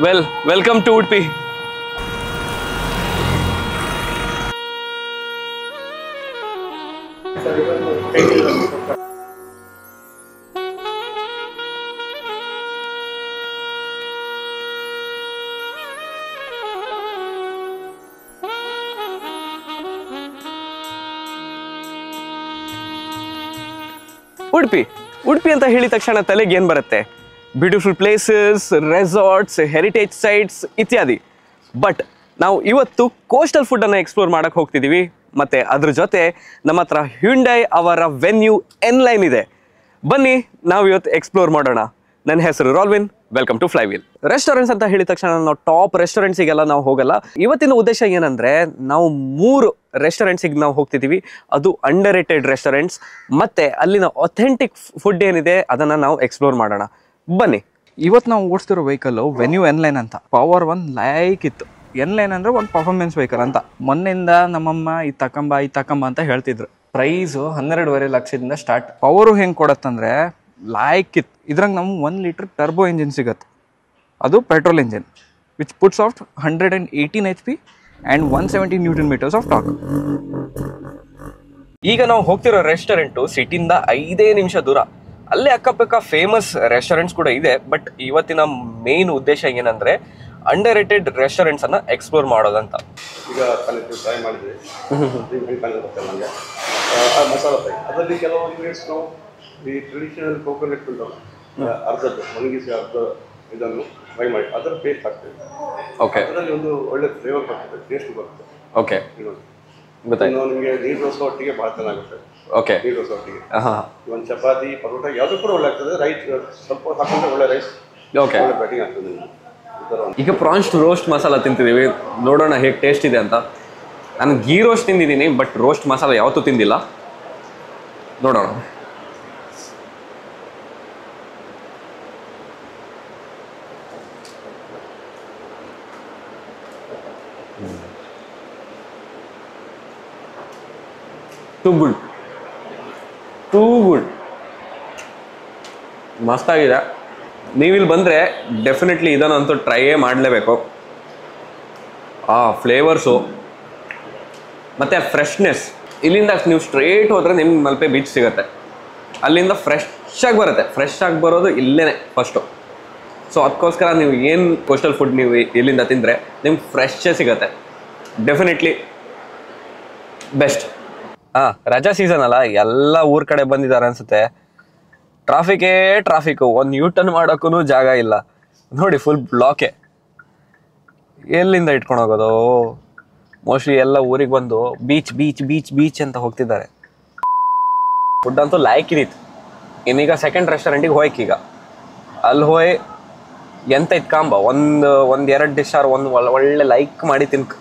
Well, welcome to Udupi. Udupi ಅಂತ ಹೇಳಿದ ತಕ್ಷಣ ತಲೆಗೆ ಏನು ಬರುತ್ತೆ? Beautiful places, resorts, heritage sites ಇತ್ಯಾದಿ. ಬಟ್ ನಾವು ಇವತ್ತು ಕೋಸ್ಟಲ್ ಫುಡ್ಡನ್ನು ಎಕ್ಸ್ಪ್ಲೋರ್ ಮಾಡೋಕ್ಕೆ ಹೋಗ್ತಿದ್ದೀವಿ. ಮತ್ತು ಅದ್ರ ಜೊತೆ ನಮ್ಮ ಹತ್ರ ಹ್ಯುಂಡೈ ಅವರ ವೆನ್ಯೂ ಎನ್ಲೈನ್ ಇದೆ. ಬನ್ನಿ ನಾವು ಇವತ್ತು ಎಕ್ಸ್ಪ್ಲೋರ್ ಮಾಡೋಣ. ನನ್ನ ಹೆಸರು Ralwin. Welcome to Flywheel. Restaurants ಅಂತ ಹೇಳಿದ ತಕ್ಷಣ ನಾವು ಟಾಪ್ ರೆಸ್ಟೋರೆಂಟ್ಸಿಗೆಲ್ಲ ನಾವು ಹೋಗಲ್ಲ. ಇವತ್ತಿನ ಉದ್ದೇಶ ಏನಂದರೆ, ನಾವು 3 ರೆಸ್ಟೋರೆಂಟ್ಸಿಗೆ ನಾವು ಹೋಗ್ತಿದ್ದೀವಿ. ಅದು ಅಂಡರ್ ರೇಟೆಡ್ ರೆಸ್ಟೋರೆಂಟ್ಸ್. ಮತ್ತು ಅಲ್ಲಿನ ಅಥೆಂಟಿಕ್ ಫುಡ್ ಏನಿದೆ ಅದನ್ನು ನಾವು ಎಕ್ಸ್ಪ್ಲೋರ್ ಮಾಡೋಣ. ಬನ್ನಿ. ಇವತ್ತು ನಾವು ಓಡಿಸ್ತಿರೋ ವೆಹಿಕಲ್ಲು ವೆನ್ಯೂ ಎನ್ಲೈನ್ ಅಂತ. ಪವರ್ 1 ಲೈಕ್ ಇತ್ತು. ಎನ್ಲೈನ್ ಅಂದರೆ ಒಂದು ಪರ್ಫಾರ್ಮೆನ್ಸ್ ವೆಹಿಕಲ್ ಅಂತ. ಮೊನ್ನೆಯಿಂದ ನಮ್ಮಮ್ಮ ಈ ತಕಂಬ ಅಂತ ಹೇಳ್ತಿದ್ರು. ಪ್ರೈಸು 12.5 ಲಕ್ಷದಿಂದ ಸ್ಟಾರ್ಟ್. ಪವರು ಹೆಂಗೆ ಕೊಡತ್ತಂದರೆ ಲೈಕ್ ಇತ್ತು. ಇದ್ರಾಗ ನಮ್ಗೆ 1 ಲೀಟ್ರ್ ಟರ್ಬೋ ಇಂಜಿನ್ ಸಿಗುತ್ತೆ. ಅದು petrol engine which puts of 118 HP and 170 Nm of torque. ಈಗ ನಾವು ಹೋಗ್ತಿರೋ ರೆಸ್ಟೋರೆಂಟು ಸಿಟಿಯಿಂದ 5 ನಿಮಿಷ ದೂರ. ಅಲ್ಲೇ ಅಕ್ಕಪಕ್ಕ ಫೇಮಸ್ ರೆಸ್ಟೋರೆಂಟ್ಸ್ ಕೂಡ ಇದೆ. ಬಟ್ ಇವತ್ತಿನ ಮೇನ್ ಉದ್ದೇಶ ಏನಂದರೆ, ಅಂಡರ್ ರೇಟೆಡ್ ರೆಸ್ಟೋರೆಂಟ್ಸ್ ಅನ್ನ ಎಕ್ಸ್ಪ್ಲೋರ್ ಮಾಡೋದಂತ. ಈಗ ಟ್ರೈ ಮಾಡಿದ್ವಿ. ನನಗೆ ಮಸಾಲ ಫ್ರೈ ಅದರಲ್ಲಿ ಕೆಲವು ಇಂಗ್ರೀಡಿಯೆಂಟ್ಸ್ ನಾವು ಈ ಟ್ರೆಡಿಷನಲ್ ಕೋಕೋನಟ್ ಅರ್ಧದ್ದು ಒಣಗಿಸಿ ಇದನ್ನು ಫ್ರೈ ಮಾಡಿ ಅದರ ಪೇಸ್ಟ್ ಹಾಕ್ತೇವೆ. ಓಕೆ. ಅದರಲ್ಲಿ ಒಂದು ಒಳ್ಳೆ ಫ್ಲೇವರ್ ಬರ್ತದೆ, ಟೇಸ್ಟ್ ಬರುತ್ತೆ. ಓಕೆ. ಇನ್ನು ನಿಮಗೆ ನೀರು ದೋಸೆ ಒಟ್ಟಿಗೆ ಭಾಳ ಚೆನ್ನಾಗುತ್ತೆ. ಓಕೆ. ನೀರು ದೋಸೆ ಒಟ್ಟಿಗೆ ಒಂದು ಚಪಾತಿ ಪರೋಟ ಯಾವುದು ಕೂಡ ಒಳ್ಳೆ ಆಗ್ತದೆ. ರೈಸ್ ಸ್ವಲ್ಪ ಹಾಕೊಂಡ್ರೆ ಒಳ್ಳೆ ರೈಸ್. ಓಕೆ. ಒಳ್ಳೆ ಬ್ಯಾಟಿಂಗ್ ಆಗ್ತದೆ. ಈಗ ಪ್ರಾನ್ಸ್ ರೋಸ್ಟ್ ಮಸಾಲ ತಿಂತಿದ್ದೀವಿ. ನೋಡೋಣ ಹೇಗೆ ಟೇಸ್ಟ್ ಇದೆ ಅಂತ. ನಾನು ಗೀ ರೋಸ್ಟ್ ತಿಂದಿದ್ದೀನಿ, ಬಟ್ ರೋಸ್ಟ್ ಮಸಾಲ ಯಾವತ್ತೂ ತಿಂದಿಲ್ಲ. ನೋಡೋಣ. ಟೂ ಗುಡ್ ಮಸ್ತಾಗಿದೆ. ನೀವಿಲ್ಲಿ ಬಂದರೆ ಡೆಫಿನೆಟ್ಲಿ ಇದನ್ನಂತೂ ಟ್ರೈಯೇ ಮಾಡಲೇಬೇಕು. ಆ ಫ್ಲೇವರ್ಸು ಮತ್ತು ಫ್ರೆಶ್ನೆಸ್. ಇಲ್ಲಿಂದ ನೀವು ಸ್ಟ್ರೇಟ್ ಹೋದರೆ ನಿಮ್ಗೆ ಮಲ್ಪೆ ಬೀಚ್ ಸಿಗುತ್ತೆ. ಅಲ್ಲಿಂದ ಫ್ರೆಶ್ ಆಗಿ ಬರೋದು ಇಲ್ಲೇ ಫಸ್ಟು. ಸೊ ಅದಕ್ಕೋಸ್ಕರ ನೀವು ಏನು ಕೋಸ್ಟಲ್ ಫುಡ್ ನೀವು ಇಲ್ಲಿಂದ ತಿಂದರೆ ನಿಮ್ಗೆ ಫ್ರೆಶ್ಶೇ ಸಿಗುತ್ತೆ. Definitely best. ರಜಾ ಸೀಸನ್ ಅಲ್ಲ, ಎಲ್ಲ ಊರ ಕಡೆ ಬಂದಿದ್ದಾರೆ ಅನಿಸುತ್ತೆ. ಟ್ರಾಫಿಕ್ಕು. ಒಂದು ಯೂಟರ್ನ್ ಮಾಡೋಕ್ಕೂ ಜಾಗ ಇಲ್ಲ ನೋಡಿ, ಫುಲ್ ಬ್ಲಾಕೆ. ಎಲ್ಲಿಂದ ಇಟ್ಕೊಂಡು ಹೋಗೋದು? ಮೋಸ್ಟ್ಲಿ ಎಲ್ಲ ಊರಿಗೆ ಬಂದು ಬೀಚ್ ಅಂತ ಹೋಗ್ತಿದ್ದಾರೆ. ಫುಡ್ ಅಂತೂ ಲಾಯ್ಕಿದಿತ್ತು. ಇನ್ನೀಗ ಸೆಕೆಂಡ್ ರೆಸ್ಟೋರೆಂಟಿಗೆ ಹೋಯ್ಕೀಗ. ಅಲ್ಲಿ ಹೋಯ್ ಎಂತ ಇತ್ಕಾಂಬ ಒಂದು 2 ಡಿಶ್ ಆರ್ ಒಂದು ಒಳ್ಳೆ ಲೈಕ್ ಮಾಡಿ ತಿನ್ಕ.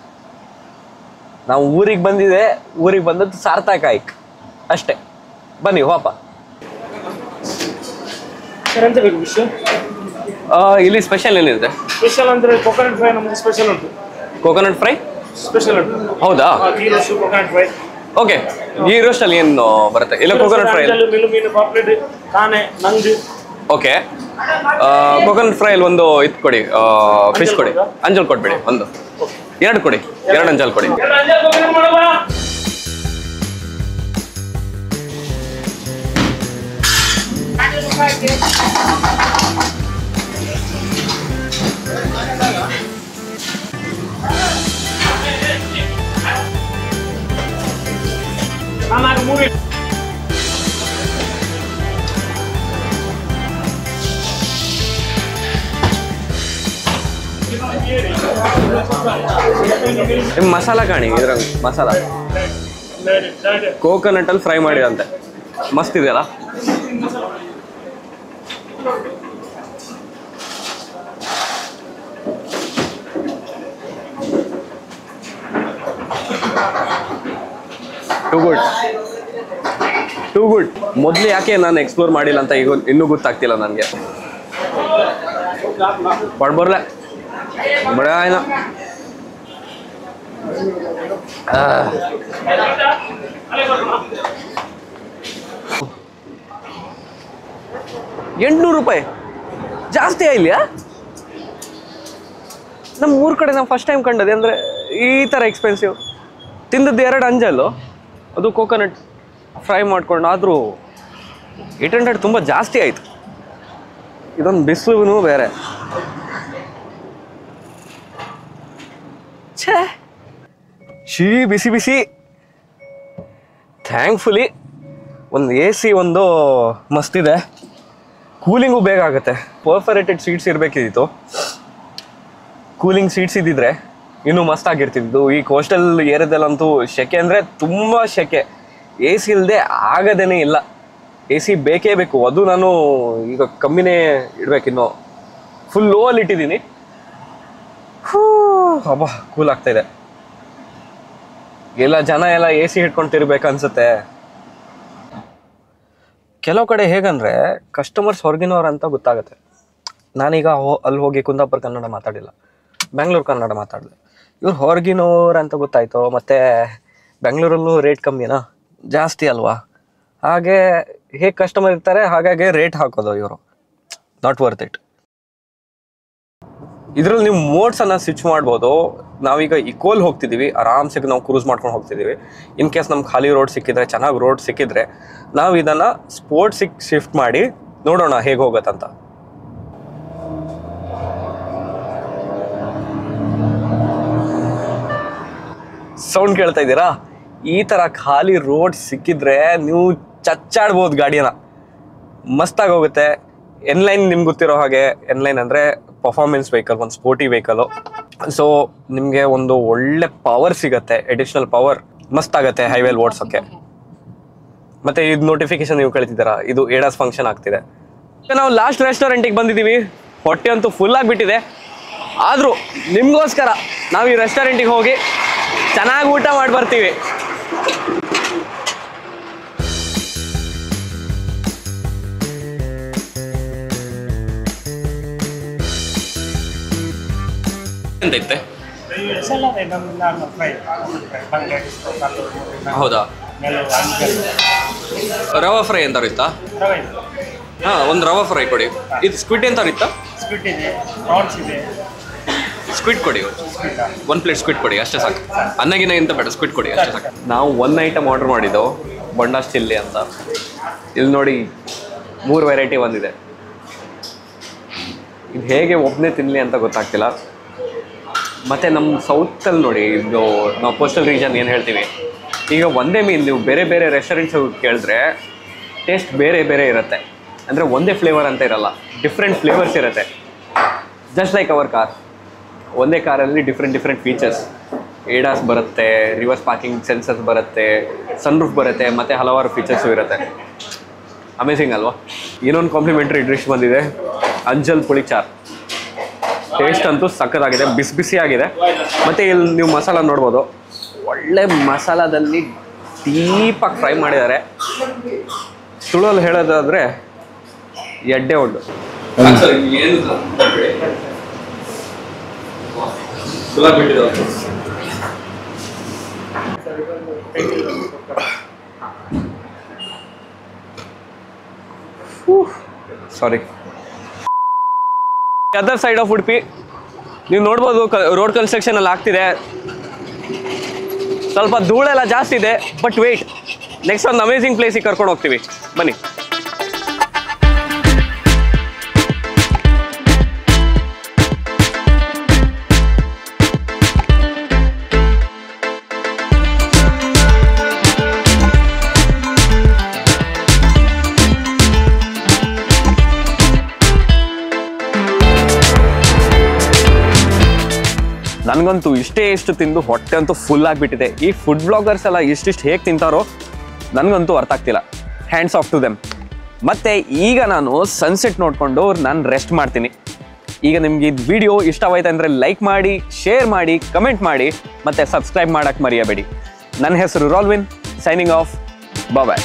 ನಾವು ಊರಿಗೆ ಬಂದದ್ದು ಸಾರ್ಥಕ ಆಯ್ತು ಅಷ್ಟೇ. ಬನ್ನಿ ಹೋಪ. ಇಲ್ಲಿ ಸ್ಪೆಷಲ್ ಏನಿದೆ? ಸ್ಪೆಷಲ್ ಅಂದ್ರೆ ಕೋಕೋನಟ್ ಫ್ರೈ ನಮಗೆ ಸ್ಪೆಷಲ್ ಉಂಟು. ಕೋಕೋನಟ್ ಫ್ರೈ ಸ್ಪೆಷಲ್ ಉಂಟು. ಹೌದಾ? Ghee roast, coconut fry. Okay. Ghee roast ಅಲ್ಲಿ ಏನು ಬರುತ್ತೆ? ಇಲ್ಲ ಕೋಕೋನಟ್ ಫ್ರೈ ಮೀನು, ಪಾಪ್ಲೆಟ್, ಕಾನೆ, ನಂಜು. ಓಕೆ. ಕೋಕೋನಟ್ ಫ್ರೈ ಅಲ್ಲಿ ಒಂದು ಇದು ಕೊಡಿ, ಫಿಶ್ ಕೊಡಿ. ಅಂಜಲ್ ಕೊಟ್ಬಿಡಿ. 2 ಕೊಡಿ. 2 ಅಂಜಲ್ ಕೊಡಿ. ಮಸಾಲ ಕಾಣಿ. ಇದ್ರ ಮಸಾಲ ಕೋಕೋನಟ್ ಅಲ್ಲಿ ಫ್ರೈ ಮಾಡಿದಂತೆ ಮಸ್ತ್ ಇದೆಯಲ್ಲ. Too good. ಮೊದಲು ಯಾಕೆ ನಾನು ಎಕ್ಸ್ಪ್ಲೋರ್ ಮಾಡಿಲ್ಲ ಅಂತ ಈಗ ಇನ್ನೂ ಗೊತ್ತಾಗ್ತಿಲ್ಲ ನನಗೆ. ಪಡ್ಬರ್ಲ ಬಡ ಆಯ್ನ 800 ರೂಪಾಯಿ ಜಾಸ್ತಿ ಆಯ್ಲಿಯಾ? ನಮ್ಮ ಊರ ಕಡೆ ನಾವು ಫಸ್ಟ್ ಟೈಮ್ ಕಂಡದೆ ಅಂದರೆ ಈ ಥರ ಎಕ್ಸ್ಪೆನ್ಸಿವ್. ತಿಂದದ್ದು 2 ಅಂಜಲ್ಲು, ಅದು ಕೋಕೋನಟ್ ಫ್ರೈ ಮಾಡ್ಕೊಂಡು, ಆದರೂ 800 ತುಂಬ ಜಾಸ್ತಿ ಆಯಿತು. ಇದೊಂದು ಬಿಸಿಲು ಬೇರೆ. ಛೇ, ಬಿಸಿ ಬಿಸಿ. ಥ್ಯಾಂಕ್ಫುಲಿ ಒಂದು AC ಒಂದು ಮಸ್ತಿದೆ, ಕೂಲಿಂಗು ಬೇಗ ಆಗುತ್ತೆ. ಪರ್ಫರೇಟೆಡ್ ಸೀಟ್ಸ್ ಇರಬೇಕಿತ್ತು, ಕೂಲಿಂಗ್ ಸೀಟ್ಸ್ ಇದ್ದಿದ್ರೆ ಇನ್ನೂ ಮಸ್ತ್ ಆಗಿರ್ತಿದ್ದು. ಈ ಕೋಸ್ಟಲ್ ಏರಿಯಾದಲ್ಲಂತೂ ಶೆಕೆ ಅಂದರೆ ತುಂಬ ಶೆಕೆ, AC ಇಲ್ಲದೆ ಆಗದೇನೆ ಇಲ್ಲ. AC ಬೇಕೇ ಬೇಕು. ಅದು ನಾನು ಈಗ ಕಮ್ಮಿನೇ ಇಡಬೇಕಿನ್ನು, ಫುಲ್ ಲೋ ಅಲ್ಲಿ ಇಟ್ಟಿದ್ದೀನಿ. ಹಬ್ಬ ಕೂಲ್ ಆಗ್ತಾಯಿದೆ. ಎಲ್ಲ ಜನ ಎಲ್ಲ AC ಹಿಡ್ಕೊಂಡು ತಿರ್ಬೇಕು ಅನ್ಸುತ್ತೆ. ಕೆಲವು ಕಡೆ ಹೇಗಂದರೆ ಕಸ್ಟಮರ್ಸ್ ಹೊರಗಿನವ್ರು ಅಂತ ಗೊತ್ತಾಗುತ್ತೆ. ನಾನೀಗ ಅಲ್ಲಿ ಹೋಗಿ ಕುಂದಾಪುರ ಕನ್ನಡ ಮಾತಾಡಿಲ್ಲ, ಬೆಂಗಳೂರು ಕನ್ನಡ ಮಾತಾಡಿದೆ. ಇವ್ರು ಹೊರಗಿನವ್ರು ಅಂತ ಗೊತ್ತಾಯ್ತು. ಮತ್ತು ಬೆಂಗಳೂರಲ್ಲೂ ರೇಟ್ ಕಮ್ಮಿನಾ, ಜಾಸ್ತಿ ಅಲ್ವಾ? ಹಾಗೆ ಹೇಗೆ ಕಸ್ಟಮರ್ ಇರ್ತಾರೆ ಹಾಗಾಗಿ ರೇಟ್ ಹಾಕೋದು ಇವರು. Not worth it. ಇದರಲ್ಲಿ ನೀವು ಮೋಡ್ಸನ್ನು ಸ್ವಿಚ್ ಮಾಡ್ಬೋದು. ನಾವೀಗ ಇಕೋಲ್ ಹೋಗ್ತಿದ್ದೀವಿ, ಆರಾಮ್ಸೆ ನಾವು ಕ್ರೂಸ್ ಮಾಡ್ಕೊಂಡು ಹೋಗ್ತಿದ್ದೀವಿ. ಇನ್ ಕೇಸ್ ನಮ್ಗೆ ಖಾಲಿ ರೋಡ್ ಸಿಕ್ಕಿದ್ರೆ, ಚೆನ್ನಾಗಿ ರೋಡ್ ಸಿಕ್ಕಿದ್ರೆ ನಾವು ಇದನ್ನು ಸ್ಪೋರ್ಟ್ಸಿಗೆ ಶಿಫ್ಟ್ ಮಾಡಿ ನೋಡೋಣ ಹೇಗೆ ಹೋಗುತ್ತಂತ. ಸೌಂಡ್ ಕೇಳ್ತಾ ಇದ್ದೀರಾ? ಈ ಥರ ಖಾಲಿ ರೋಡ್ ಸಿಕ್ಕಿದ್ರೆ ನೀವು ಚಚ್ಚಾಡ್ಬೋದು ಗಾಡಿನ, ಮಸ್ತಾಗಿ ಹೋಗುತ್ತೆ. ಎನ್ಲೈನ್ ನಿಮ್ಗೆ ಗೊತ್ತಿರೋ ಹಾಗೆ, ಎನ್ಲೈನ್ ಅಂದರೆ ಪರ್ಫಾರ್ಮೆನ್ಸ್ ವೆಹಿಕಲ್, ಒಂದು ಸ್ಪೋರ್ಟಿ ವೆಹಿಕಲು. ಸೊ ನಿಮಗೆ ಒಂದು ಒಳ್ಳೆ ಪವರ್ ಸಿಗುತ್ತೆ, ಎಡಿಷ್ನಲ್ ಪವರ್, ಮಸ್ತ್ ಆಗುತ್ತೆ ಹೈವೇಲಿ ಓಡಿಸೋಕ್ಕೆ. ಮತ್ತು ಇದು ನೋಟಿಫಿಕೇಶನ್ ನೀವು ಕಳಿತಿದ್ದೀರಾ, ಇದು ADAS ಫಂಕ್ಷನ್ ಆಗ್ತಿದೆ. ನಾವು ಲಾಸ್ಟ್ ರೆಸ್ಟೋರೆಂಟಿಗೆ ಬಂದಿದ್ದೀವಿ. ಹೊಟ್ಟೆ ಅಂತೂ ಫುಲ್ ಆಗಿಬಿಟ್ಟಿದೆ. ಆದರೂ ನಿಮಗೋಸ್ಕರ ನಾವು ಈ ರೆಸ್ಟೋರೆಂಟಿಗೆ ಹೋಗಿ ಚೆನ್ನಾಗಿ ಊಟ ಮಾಡಿ ಬರ್ತೀವಿ. ಎಂತೈತೆ? ಹೌದಾ? ರವಾ ಫ್ರೈ ಎಂತಾರು ಇತ್ತಾ? ಹಾಂ, ಒಂದು ರವಾ ಫ್ರೈ ಕೊಡಿ. ಇದು ಸ್ಕ್ವಿಡ್ ಎಂತಾರು ಇತ್ತಾ? ಸ್ಕ್ವಿಡ್ ಇದೆ, ಪ್ರಾನ್ಸ್ ಇದೆ. ಸ್ಕ್ವಿಡ್ ಕೊಡಿ, 1 ಪ್ಲೇಟ್ ಸ್ಕ್ವಿಡ್ ಕೊಡಿ, ಅಷ್ಟೇ ಸಾಕು. ಅನ್ನಗಿನ ಎಂತ ಬೇಡ, ಸ್ಕ್ವಿಡ್ ಕೊಡಿ ಅಷ್ಟೇ ಸಾಕು. ನಾವು 1 ಐಟಮ್ ಆರ್ಡರ್ ಮಾಡಿದ್ದೆವು, ಬೊಂಡಾಸ್ ಚಿಲ್ಲಿ ಅಂತ. ಇಲ್ಲಿ ನೋಡಿ 3 ವೆರೈಟಿ ಬಂದಿದೆ. ಇದು ಹೇಗೆ ಒಬ್ಬನೇ ತಿನ್ನಲಿ ಅಂತ ಗೊತ್ತಾಗ್ತಿಲ್ಲ. ಮತ್ತು ನಮ್ಮ ಸೌತಲ್ಲಿ ನೋಡಿ, ಇದು ನಾವು ಕೋಸ್ಟಲ್ ರೀಜನ್ ಏನು ಹೇಳ್ತೀವಿ, ಈಗ ಒಂದೇ ಮೀನು ನೀವು ಬೇರೆ ಬೇರೆ ರೆಸ್ಟೋರೆಂಟ್ಸ್ ಕೇಳಿದ್ರೆ ಟೇಸ್ಟ್ ಬೇರೆ ಬೇರೆ ಇರುತ್ತೆ. ಅಂದರೆ ಒಂದೇ ಫ್ಲೇವರ್ ಅಂತ ಇರಲ್ಲ, ಡಿಫ್ರೆಂಟ್ ಫ್ಲೇವರ್ಸ್ ಇರುತ್ತೆ. ಜಸ್ಟ್ ಲೈಕ್ ಅವರ್ ಕಾರ್, ಒಂದೇ ಕಾರಲ್ಲಿ ಡಿಫ್ರೆಂಟ್ ಫೀಚರ್ಸ್. ADAS ಬರುತ್ತೆ, ರಿವರ್ಸ್ ಪಾರ್ಕಿಂಗ್ ಸೆನ್ಸರ್ಸ್ ಬರುತ್ತೆ, ಸನ್ರೂಫ್ ಬರುತ್ತೆ, ಮತ್ತು ಹಲವಾರು ಫೀಚರ್ಸು ಇರುತ್ತೆ. ಅಮೇಝಿಂಗ್ ಅಲ್ವಾ? ಇನ್ನೊಂದು ಕಾಂಪ್ಲಿಮೆಂಟ್ರಿ ಡಿಶ್ ಬಂದಿದೆ, ಅಂಜಲ್ ಪುಳಿ ಚಾರ್. ಟೇಸ್ಟ್ ಅಂತೂ ಸಕ್ಕತ್ತಾಗಿದೆ, ಬಿಸಿ ಬಿಸಿ ಆಗಿದೆ. ಮತ್ತು ಇಲ್ಲಿ ನೀವು ಮಸಾಲ ನೋಡ್ಬೋದು, ಒಳ್ಳೆ ಮಸಾಲದಲ್ಲಿ ಡೀಪಾಗಿ ಫ್ರೈ ಮಾಡಿದ್ದಾರೆ. ತುಳುವಲ್ಲಿ ಹೇಳೋದಾದರೆ ಎಡ್ಡೆ ಉಂಡು. ಸಾರಿ. ಅದರ್ ಸೈಡ್ ಆಫ್ ಉಡುಪಿ ನೀವು ನೋಡ್ಬೋದು, ರೋಡ್ ಕನ್ಸ್ಟ್ರಕ್ಷನ್ ಅಲ್ಲಿ ಆಗ್ತಿದೆ. ಸ್ವಲ್ಪ ಧೂಳೆಲ್ಲ ಜಾಸ್ತಿ ಇದೆ, ಬಟ್ ವೇಟ್, ನೆಕ್ಸ್ಟ್ ಒಂದು ಅಮೇಝಿಂಗ್ ಪ್ಲೇಸಿಗೆ ಕರ್ಕೊಂಡು ಹೋಗ್ತೀವಿ, ಬನ್ನಿ. ನನಗಂತೂ ಇಷ್ಟು ತಿಂದು ಹೊಟ್ಟೆ ಅಂತೂ ಫುಲ್ ಆಗಿಬಿಟ್ಟಿದೆ. ಈ ಫುಡ್ ಬ್ಲಾಗರ್ಸ್ ಎಲ್ಲ ಇಷ್ಟಿಷ್ಟು ಹೇಗೆ ತಿಂತಾರೋ ನನಗಂತೂ ಅರ್ಥ ಆಗ್ತಿಲ್ಲ. Hands off to them. ಮತ್ತು ಈಗ ನಾನು ಸನ್ಸೆಟ್ ನೋಡಿಕೊಂಡು ನಾನು ರೆಸ್ಟ್ ಮಾಡ್ತೀನಿ. ಈಗ ನಿಮ್ಗೆ ಇದು ವಿಡಿಯೋ ಇಷ್ಟವಾಯ್ತು ಅಂದರೆ ಲೈಕ್ ಮಾಡಿ, ಶೇರ್ ಮಾಡಿ, ಕಮೆಂಟ್ ಮಾಡಿ, ಮತ್ತು ಸಬ್ಸ್ಕ್ರೈಬ್ ಮಾಡೋಕ್ಕೆ ಮರೆಯಬೇಡಿ. ನನ್ನ ಹೆಸರು ರಾಲ್ವಿನ್, ಸೈನಿಂಗ್ ಆಫ್, ಬಾಯ್.